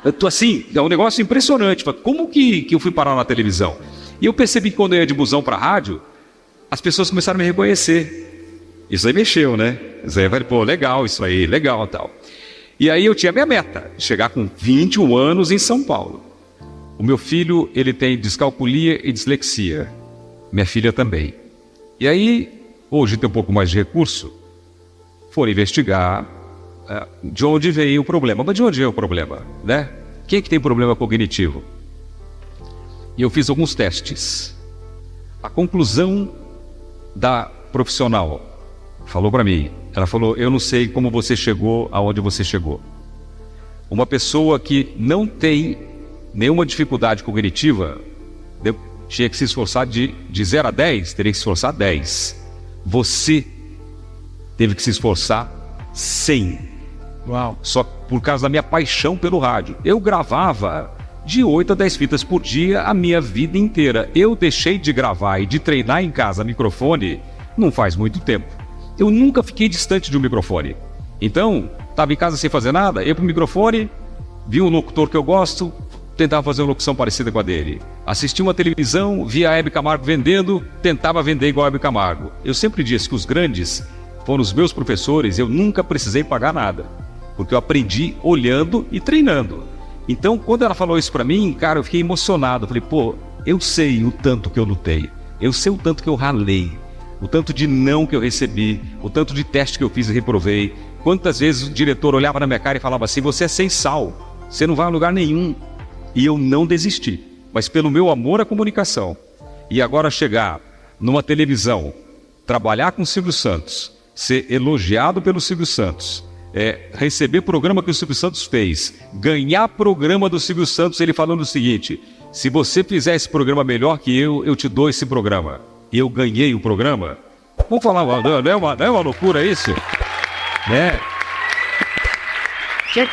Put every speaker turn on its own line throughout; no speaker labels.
Eu tô assim, é um negócio impressionante. Como que eu fui parar na televisão? E eu percebi que quando eu ia de busão para rádio, as pessoas começaram a me reconhecer. Isso aí mexeu, né? Isso aí vai, pô, legal, isso aí, legal tal. E aí eu tinha minha meta, chegar com 21 anos em São Paulo. O meu filho, ele tem descalculia e dislexia. Minha filha também. E aí, hoje tem um pouco mais de recurso, foram investigar de onde veio o problema. Mas de onde veio o problema, né? Quem é que tem problema cognitivo? E eu fiz alguns testes. A conclusão da profissional falou para mim, ela falou, eu não sei como você chegou aonde você chegou. Uma pessoa que não tem nenhuma dificuldade cognitiva tinha que se esforçar de 0 a 10, teria que se esforçar 10. Você teve que se esforçar 100.
Uau.
Só por causa da minha paixão pelo rádio. Eu gravava de 8 a 10 fitas por dia a minha vida inteira. Eu deixei de gravar e de treinar em casa microfone não faz muito tempo. Eu nunca fiquei distante de um microfone. Então, estava em casa sem fazer nada, ia pro microfone, vi um locutor que eu gosto, tentava fazer uma locução parecida com a dele. Assisti uma televisão, via a Hebe Camargo vendendo, tentava vender igual a Hebe Camargo. Eu sempre disse que os grandes foram os meus professores, eu nunca precisei pagar nada, porque eu aprendi olhando e treinando. Então, quando ela falou isso pra mim, cara, eu fiquei emocionado. Eu falei, pô, eu sei o tanto que eu lutei, eu sei o tanto que eu ralei, o tanto de não que eu recebi, o tanto de teste que eu fiz e reprovei. Quantas vezes o diretor olhava na minha cara e falava assim, você é sem sal, você não vai a lugar nenhum. E eu não desisti, mas pelo meu amor à comunicação. E agora chegar numa televisão, trabalhar com o Silvio Santos, ser elogiado pelo Silvio Santos, receber programa que o Silvio Santos fez, ganhar programa do Silvio Santos, ele falando o seguinte, se você fizer esse programa melhor que eu te dou esse programa. Eu ganhei o programa. Vamos falar, não é uma loucura isso? Né?
Quem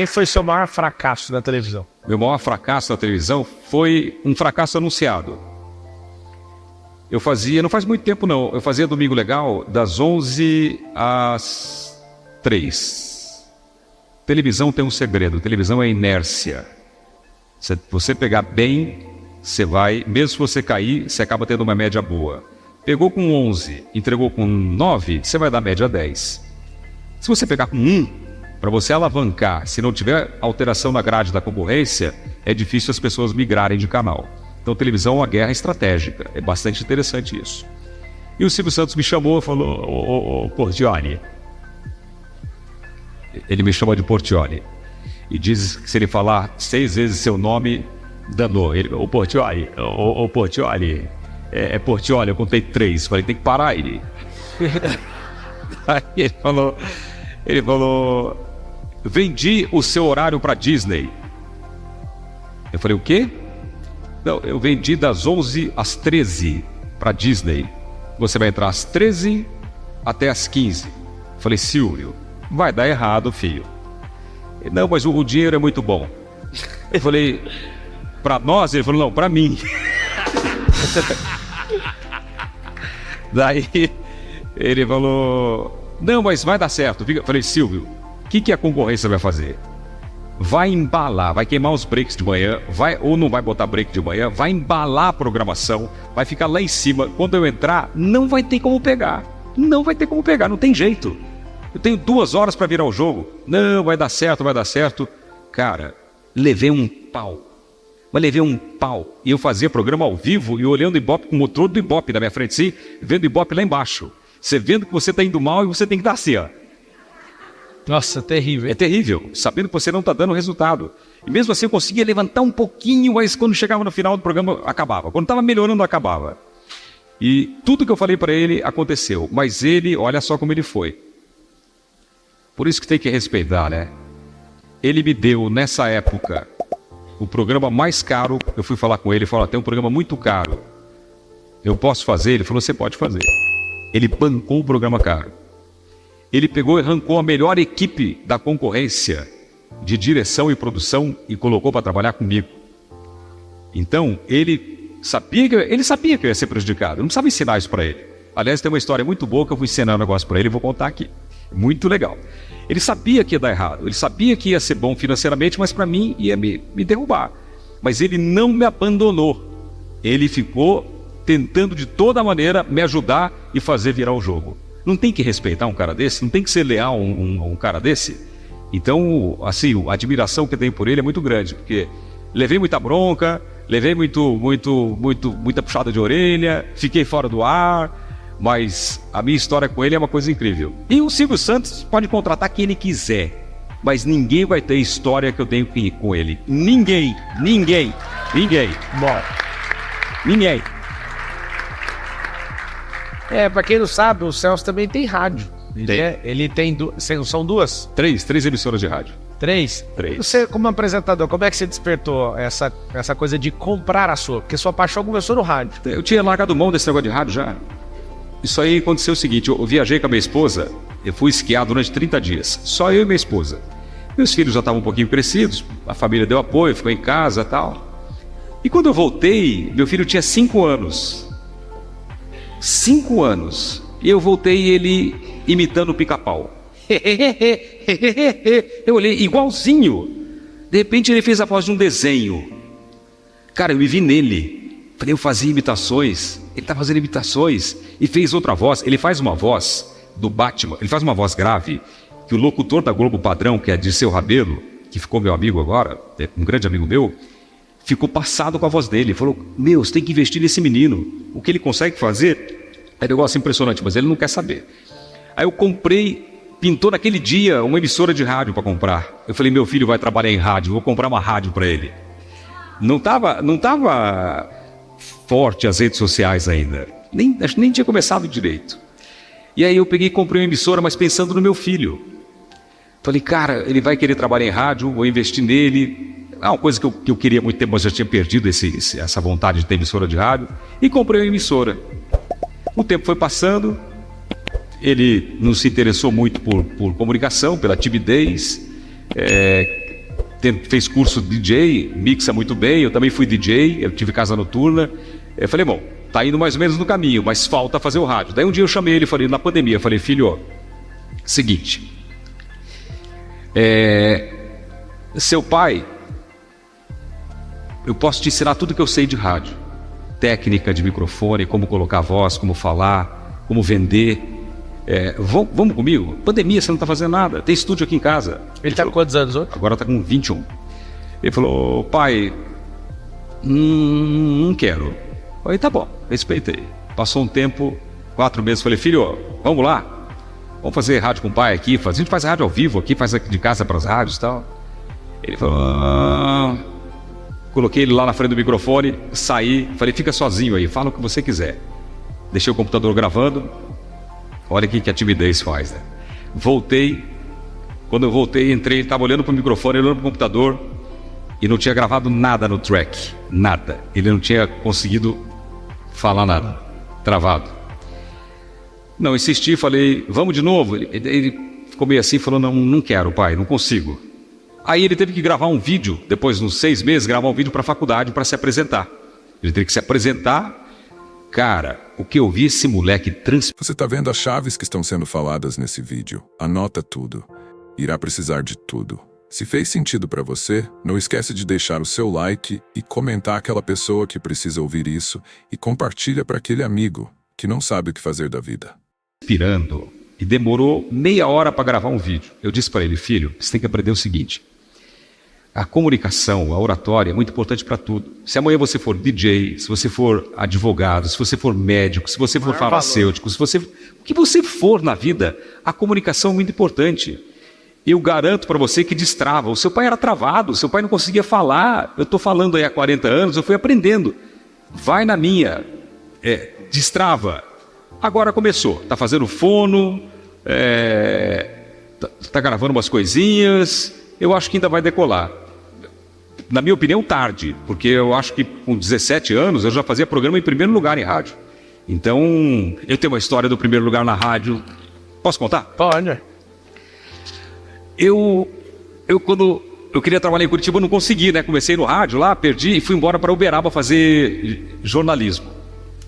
foi seu maior fracasso na televisão?
Meu maior fracasso na televisão foi um fracasso anunciado. Eu fazia, não faz muito tempo não, eu fazia Domingo Legal das 11 às 3. Televisão tem um segredo, televisão é inércia. Se você pegar bem, você vai, mesmo se você cair, você acaba tendo uma média boa. Pegou com 11, entregou com 9, você vai dar média 10. Se você pegar com 1, para você alavancar, se não tiver alteração na grade da concorrência, é difícil as pessoas migrarem de canal. Então televisão é uma guerra estratégica, é bastante interessante isso. E o Silvio Santos me chamou e falou, ô Portioli. Ele me chama de Portioli. E diz que se ele falar 6 vezes seu nome, danou. Ele, ô Portioli, ô Portioli, é Portioli, eu contei 3, falei, tem que parar ele. Aí ele falou, vendi o seu horário para Disney. Eu falei, o quê? Não, eu vendi das 11 às 13 para Disney. Você vai entrar às 13 até às 15. Eu falei, Silvio, vai dar errado, filho. Ele, não, mas o dinheiro é muito bom. Eu falei, para nós? Ele falou, não, para mim. Daí ele falou, não, mas vai dar certo. Eu falei, Silvio, o que a concorrência vai fazer? Vai embalar, vai queimar os breaks de manhã, ou não vai botar break de manhã, vai embalar a programação, vai ficar lá em cima. Quando eu entrar, não vai ter como pegar. Não vai ter como pegar, não tem jeito. Eu tenho 2 horas para virar o jogo. Não, vai dar certo, vai dar certo. Cara, levei um pau. Mas levei um pau. E eu fazia programa ao vivo e olhando o Ibope com o motor do Ibope na minha frente, sim, vendo o Ibope lá embaixo. Você vendo que você está indo mal e você tem que dar assim, ó.
Nossa, terrível.
É terrível, sabendo que você não está dando resultado. E mesmo assim eu conseguia levantar um pouquinho, mas quando chegava no final do programa, acabava. Quando estava melhorando, acabava. E tudo que eu falei para ele aconteceu. Mas ele, olha só como ele foi. Por isso que tem que respeitar, né? Ele me deu, nessa época, o programa mais caro. Eu fui falar com ele, ele falou, tem um programa muito caro. Eu posso fazer? Ele falou, você pode fazer. Ele bancou o programa caro. Ele pegou e arrancou a melhor equipe da concorrência de direção e produção e colocou para trabalhar comigo. Então, ele sabia que eu ia ser prejudicado. Eu não precisava ensinar isso para ele. Aliás, tem uma história muito boa que eu vou ensinar um negócio para ele e vou contar aqui. Muito legal. Ele sabia que ia dar errado, ele sabia que ia ser bom financeiramente, mas para mim ia me derrubar. Mas ele não me abandonou. Ele ficou tentando de toda maneira me ajudar e fazer virar o jogo. Não tem que respeitar um cara desse? Não tem que ser leal a um cara desse? Então, assim, a admiração que eu tenho por ele é muito grande, porque levei muita bronca, levei muita puxada de orelha, fiquei fora do ar, mas a minha história com ele é uma coisa incrível. E o Silvio Santos pode contratar quem ele quiser, mas ninguém vai ter a história que eu tenho com ele. Ninguém.
Bom,
Ninguém.
pra quem não sabe, o Celso também tem rádio. Ele tem são duas?
Três emissoras de rádio.
Três? Você, como apresentador, como é que você despertou essa coisa de comprar a sua? Porque sua paixão começou no rádio.
Eu tinha largado mão desse negócio de rádio já. Isso aí aconteceu o seguinte, eu viajei com a minha esposa, eu fui esquiar durante 30 dias, só eu e minha esposa. Meus filhos já estavam um pouquinho crescidos, a família deu apoio, ficou em casa e tal. E quando eu voltei, meu filho tinha 5 anos. 5 anos. E eu voltei ele imitando o Pica-Pau. Eu olhei igualzinho. De repente ele fez a voz de um desenho. Cara, eu me vi nele. Falei, eu fazia imitações. Ele tá fazendo imitações. E fez outra voz. Ele faz uma voz do Batman. Ele faz uma voz grave. Que o locutor da Globo Padrão, que é Dirceu Rabelo, que ficou meu amigo agora, é um grande amigo meu, ficou passado com a voz dele. Ele falou, meu, você tem que investir nesse menino. O que ele consegue fazer é um negócio impressionante, mas ele não quer saber. Aí eu comprei, pintou naquele dia uma emissora de rádio para comprar. Eu falei, meu filho vai trabalhar em rádio, vou comprar uma rádio para ele. Não tava forte as redes sociais ainda. Acho que nem tinha começado direito. E aí eu peguei e comprei uma emissora, mas pensando no meu filho. Falei, cara, ele vai querer trabalhar em rádio, vou investir nele. Uma coisa que eu queria há muito tempo, mas já tinha perdido essa vontade de ter emissora de rádio. E comprei uma emissora. O tempo foi passando, ele não se interessou muito por comunicação, pela timidez. Fez curso de DJ, mixa muito bem, eu também fui DJ, eu tive casa noturna. Eu falei, bom, tá indo mais ou menos no caminho, mas falta fazer o rádio. Daí um dia eu chamei ele, falei, na pandemia, falei, filho, seguinte, seu pai, eu posso te ensinar tudo que eu sei de rádio, técnica de microfone, como colocar a voz, como falar, como vender. Vamos comigo? Pandemia, você não está fazendo nada, tem estúdio aqui em casa.
Ele está com quantos anos hoje?
Agora está com 21. Ele falou, pai, não quero. Eu falei, tá bom, respeitei. Passou um tempo, 4 meses, falei, filho, vamos lá, vamos fazer rádio com o pai aqui, a gente faz rádio ao vivo aqui, faz aqui de casa para as rádios e tal. Ele falou, coloquei ele lá na frente do microfone, saí, falei, fica sozinho aí, fala o que você quiser. Deixei o computador gravando. Olha aqui que a timidez faz, né? Voltei. Quando eu voltei, entrei, ele estava olhando para o microfone, olhando para o computador e não tinha gravado nada no track. Nada. Ele não tinha conseguido falar nada. Travado. Não, insisti, falei, vamos de novo. Ele ficou meio assim, falou, não quero, pai, não consigo. Aí ele teve que gravar um vídeo, depois de uns 6 meses, gravar um vídeo para a faculdade para se apresentar. Ele teve que se apresentar. Cara, o que eu vi esse moleque
Você tá vendo as chaves que estão sendo faladas nesse vídeo. Anota tudo. Irá precisar de tudo. Se fez sentido para você, não esquece de deixar o seu like e comentar aquela pessoa que precisa ouvir isso e compartilha para aquele amigo que não sabe o que fazer da vida.
Inspirando. E demorou meia hora para gravar um vídeo. Eu disse para ele, filho, você tem que aprender o seguinte. A comunicação, a oratória é muito importante para tudo. Se amanhã você for DJ, se você for advogado, se você for médico, se você for farmacêutico, o que você for na vida, a comunicação é muito importante. Eu garanto para você que destrava. O seu pai era travado, o seu pai não conseguia falar. Eu estou falando aí há 40 anos, eu fui aprendendo. Vai na minha, destrava. Agora começou, está fazendo fono, está gravando umas coisinhas, eu acho que ainda vai decolar. Na minha opinião, tarde, porque eu acho que com 17 anos eu já fazia programa em primeiro lugar em rádio. Então, eu tenho uma história do primeiro lugar na rádio. Posso contar?
Pode.
Eu quando eu queria trabalhar em Curitiba, eu não consegui, né? Comecei no rádio lá, perdi e fui embora para Uberaba fazer jornalismo.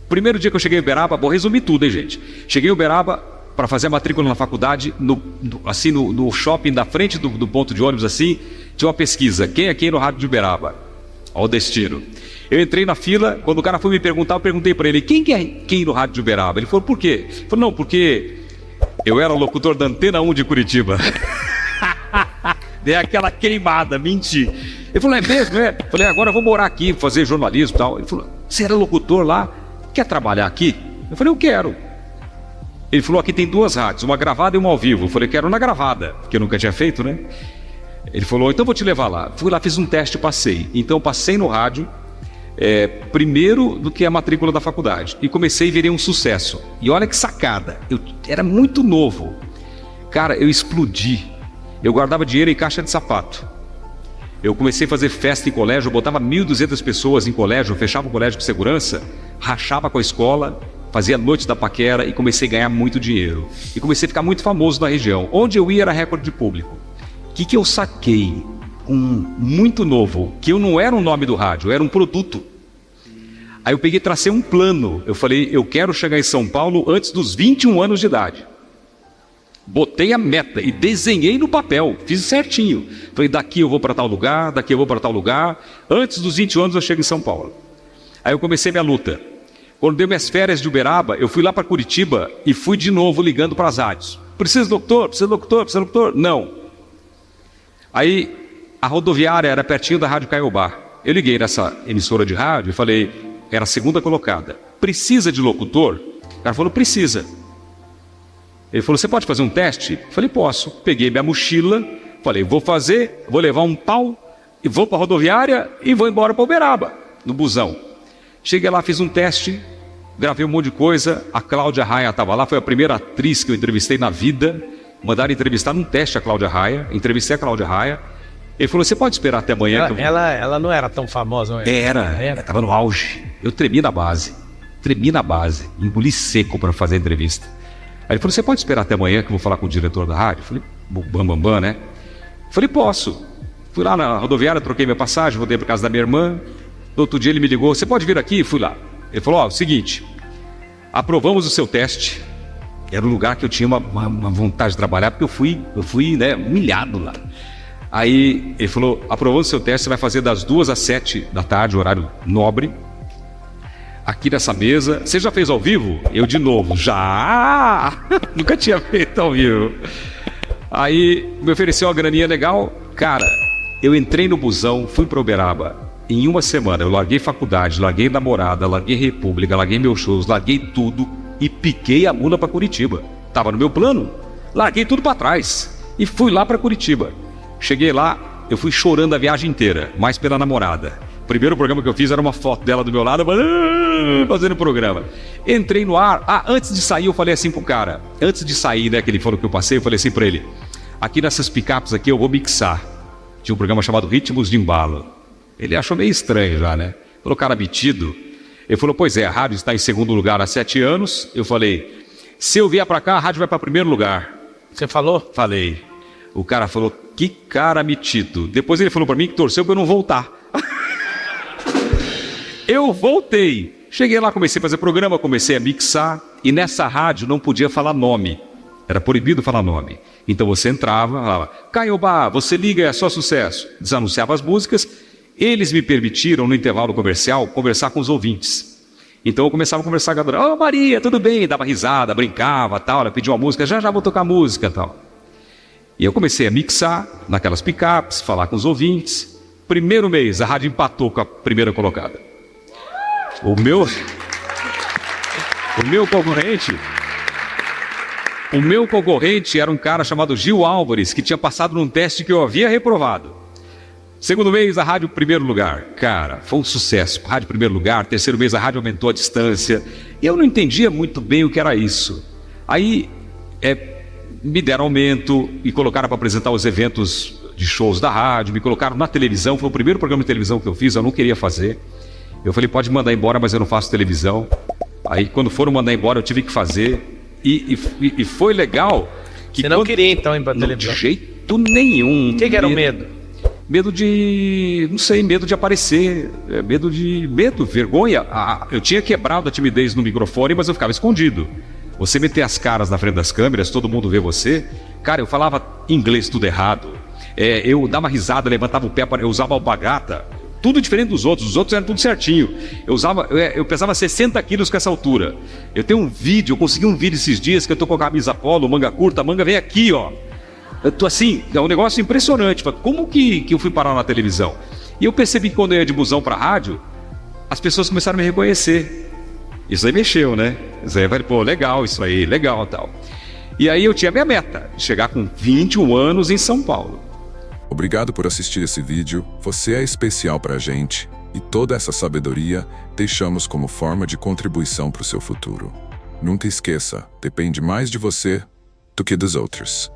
Primeiro dia que eu cheguei em Uberaba, vou resumir tudo, hein, gente? Cheguei em Uberaba, para fazer a matrícula na faculdade, no shopping da frente do ponto de ônibus, assim, tinha uma pesquisa, quem é quem no rádio de Uberaba? Olha o destino. Eu entrei na fila, quando o cara foi me perguntar, eu perguntei para ele, quem é quem no rádio de Uberaba? Ele falou, por quê? Ele falou, não, porque eu era locutor da Antena 1 de Curitiba. Dei aquela queimada, menti. Ele falou, é mesmo, é? Eu falei, agora eu vou morar aqui, fazer jornalismo e tal. Ele falou, você era locutor lá, quer trabalhar aqui? Eu falei, eu quero. Ele falou, aqui tem 2 rádios, uma gravada e uma ao vivo. Eu falei, quero na gravada, porque eu nunca tinha feito, né? Ele falou, então vou te levar lá. Fui lá, fiz um teste e passei. Então passei no rádio, primeiro do que a matrícula da faculdade. E comecei e virei um sucesso. E olha que sacada, eu era muito novo. Cara, eu explodi. Eu guardava dinheiro em caixa de sapato. Eu comecei a fazer festa em colégio, eu botava 1.200 pessoas em colégio, eu fechava o colégio com segurança, rachava com a escola, fazia noite da paquera e comecei a ganhar muito dinheiro. E comecei a ficar muito famoso na região. Onde eu ia era recorde de público. O que eu saquei? Muito novo, que eu não era o nome do rádio, eu era um produto. Aí eu peguei e tracei um plano. Eu falei, eu quero chegar em São Paulo antes dos 21 anos de idade. Botei a meta e desenhei no papel, fiz certinho. Falei, daqui eu vou para tal lugar, daqui eu vou para tal lugar. Antes dos 21 anos eu chego em São Paulo. Aí eu comecei minha luta. Quando deu minhas férias de Uberaba, eu fui lá para Curitiba e fui de novo ligando para as rádios. Precisa de locutor? Precisa de locutor? Precisa de locutor? Não. Aí a rodoviária era pertinho da Rádio Caiobá. Eu liguei nessa emissora de rádio e falei, era a segunda colocada. Precisa de locutor? O cara falou, precisa. Ele falou, você pode fazer um teste? Eu falei, posso. Peguei minha mochila, falei, vou fazer, vou levar um pau, e vou para a rodoviária e vou embora para Uberaba, no busão. Cheguei lá, fiz um teste, gravei um monte de coisa, a Cláudia Raia estava lá, foi a primeira atriz que eu entrevistei na vida, mandaram entrevistar num teste a Cláudia Raia, entrevistei a Cláudia Raia. Ele falou, você pode esperar até amanhã?
Ela não era tão famosa, não era?
Era, estava no auge. Eu tremi na base, engoli seco para fazer a entrevista. Aí ele falou, você pode esperar até amanhã que eu vou falar com o diretor da rádio? Eu falei, bam, né? Eu falei, posso. Fui lá na rodoviária, troquei minha passagem, voltei para casa da minha irmã. No outro dia ele me ligou, você pode vir aqui? Fui lá. Ele falou, o seguinte, aprovamos o seu teste. Era um lugar que eu tinha uma vontade de trabalhar, porque eu fui né, humilhado lá. Aí ele falou, aprovamos o seu teste, você vai fazer das 2 às 7 da tarde, horário nobre. Aqui nessa mesa, você já fez ao vivo? Eu de novo, já! Nunca tinha feito ao vivo. Aí me ofereceu uma graninha legal. Cara, eu entrei no busão, fui para Uberaba. Em uma semana eu larguei faculdade, larguei namorada, larguei República, larguei meus shows, larguei tudo e piquei a mula para Curitiba. Tava no meu plano, larguei tudo para trás e fui lá para Curitiba. Cheguei lá, eu fui chorando a viagem inteira, mais pela namorada. O primeiro programa que eu fiz era uma foto dela do meu lado, fazendo o programa. Entrei no ar, antes de sair eu falei assim pro cara, antes de sair, né, que ele falou que eu passei, eu falei assim pra ele, aqui nessas picapes aqui eu vou mixar. Tinha um programa chamado Ritmos de Embalo. Ele achou meio estranho já, né? Falou, cara metido. Ele falou, pois é, a rádio está em segundo lugar há 7 anos. Eu falei, se eu vier pra cá, a rádio vai pra primeiro lugar.
Você falou?
Falei. O cara falou, que cara metido. Depois ele falou pra mim que torceu pra eu não voltar. Eu voltei. Cheguei lá, comecei a fazer programa, comecei a mixar. E nessa rádio não podia falar nome. Era proibido falar nome. Então você entrava, falava, Caiobá, você liga, é só sucesso. Desanunciava as músicas. Eles me permitiram, no intervalo comercial, conversar com os ouvintes. Então eu começava a conversar com a dona, ô Maria, tudo bem? Dava risada, brincava, tal. Ela pediu uma música, já vou tocar música, tal. E eu comecei a mixar naquelas picapes, falar com os ouvintes. Primeiro mês, a rádio empatou com a primeira colocada. O meu concorrente era um cara chamado Gil Álvares, que tinha passado num teste que eu havia reprovado. Segundo mês, a rádio primeiro lugar. Cara, foi um sucesso. Rádio primeiro lugar. Terceiro mês, a rádio aumentou a distância. E eu não entendia muito bem o que era isso. Aí, me deram aumento e colocaram para apresentar os eventos de shows da rádio. Me colocaram na televisão. Foi o primeiro programa de televisão que eu fiz. Eu não queria fazer. Eu falei, pode mandar embora, mas eu não faço televisão. Aí, quando foram mandar embora, eu tive que fazer. E foi legal. Que
você não queria, então, ir para televisão?
De jeito nenhum.
O que era o medo?
Medo de, não sei, medo de aparecer, medo, vergonha. Eu tinha quebrado a timidez no microfone, mas eu ficava escondido. Você meter as caras na frente das câmeras, todo mundo vê você. Cara, eu falava inglês tudo errado. Eu dava risada, levantava o pé, eu usava alpargata. Tudo diferente dos outros. Os outros eram tudo certinho. Eu pesava 60 quilos com essa altura. Eu tenho um vídeo, eu consegui um vídeo esses dias que eu tô com a camisa polo, manga curta, a manga vem aqui, ó. Eu tô assim, é um negócio impressionante. Como que eu fui parar na televisão? E eu percebi que quando eu ia de busão pra rádio, as pessoas começaram a me reconhecer. Isso aí mexeu, né? Isso aí eu falei, pô, legal isso aí, legal tal. E aí eu tinha minha meta, chegar com 21 anos em São Paulo.
Obrigado por assistir esse vídeo, você é especial pra gente e toda essa sabedoria deixamos como forma de contribuição para o seu futuro. Nunca esqueça, depende mais de você do que dos outros.